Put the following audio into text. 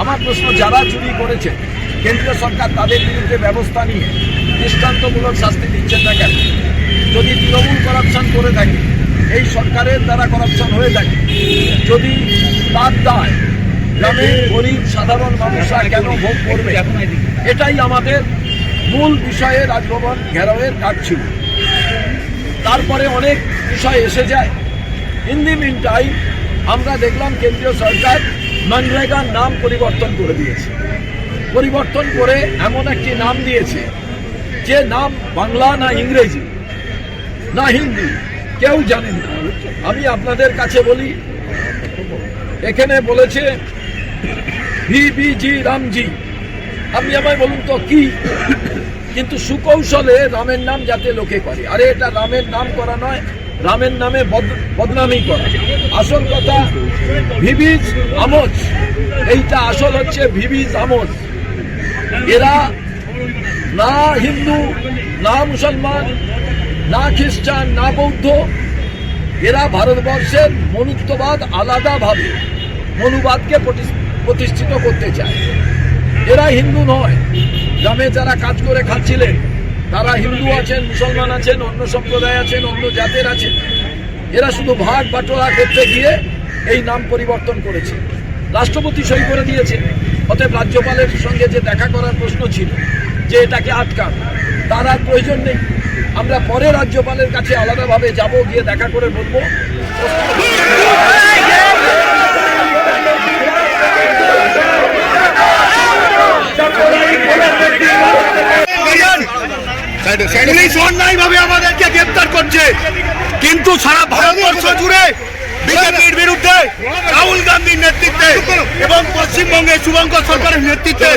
আমার প্রশ্ন, যারা চুরি করেছে কেন্দ্রীয় সরকার তাদের বিরুদ্ধে ব্যবস্থা নিয়ে দৃষ্টান্তমূলক শাস্তি দিচ্ছেন না কেন? যদি তৃণমূল করাপশন করে থাকে, এই সরকারের দ্বারা করাপশন হয়ে থাকে, যদি তার দায় গ্রামের গরিব সাধারণ মানুষরা কেন ভোগ করবে? এটাই আমাদের মূল বিষয়ে রাজভবন ঘেরাওয়ের কাজ ছিল। তারপরে অনেক বিষয় এসে যায়। ইন দি মিন টাইম আমরা দেখলাম কেন্দ্রীয় সরকার মনরেগার নাম পরিবর্তন করে দিয়েছে। পরিবর্তন করে এমন একটি নাম দিয়েছে যে নাম বাংলা না ইংরেজি না হিন্দি কেউ জানেন না। আমি আপনাদের কাছে বলি, এখানে বলেছে ভিবিজি রামজি। আপনি আমায় বলুন তো কি? কিন্তু সুকৌশলে রামের নাম যাতে লোকে করে, আরে এটা রামের নাম করা নয়, রামের নামে বদনামি করা। আসল কথা ভিবিজ আমোজ, এইটা আসল হচ্ছে ভিবিজ আমোজ। এরা না হিন্দু না মুসলমান না খ্রিস্টান না বৌদ্ধ, এরা ভারতবর্ষের মনুত্ববাদ আলাদাভাবে মনুবাদকে প্রতিষ্ঠিত করতে চায়। এরা হিন্দু নয়। গ্রামে যারা কাজ করে খাচ্ছিলেন তারা হিন্দু আছেন, মুসলমান আছেন, অন্য সম্প্রদায় আছেন, অন্য জাতের আছেন। এরা শুধু ভাগ বাটোয়ারা করতে গিয়ে এই নাম পরিবর্তন করেছে। রাষ্ট্রপতি সই করে দিয়েছে। অতএব রাজ্যপালের সঙ্গে যে দেখা করার প্রশ্ন ছিল যে এটাকে আটকান, তার আর প্রয়োজন নেই। আমরা পরে রাজ্যপালের কাছে আলাদাভাবে যাব, গিয়ে দেখা করে বলবো। পুলিশ অন্যায়ভাবে আমাদেরকে গ্রেপ্তার করছে, কিন্তু সারা ভারতবর্ষ জুড়ে বিজেপির বিরুদ্ধে রাহুল গান্ধীর নেতৃত্বে এবং পশ্চিমবঙ্গে শুভঙ্কর সরকারের নেতৃত্বে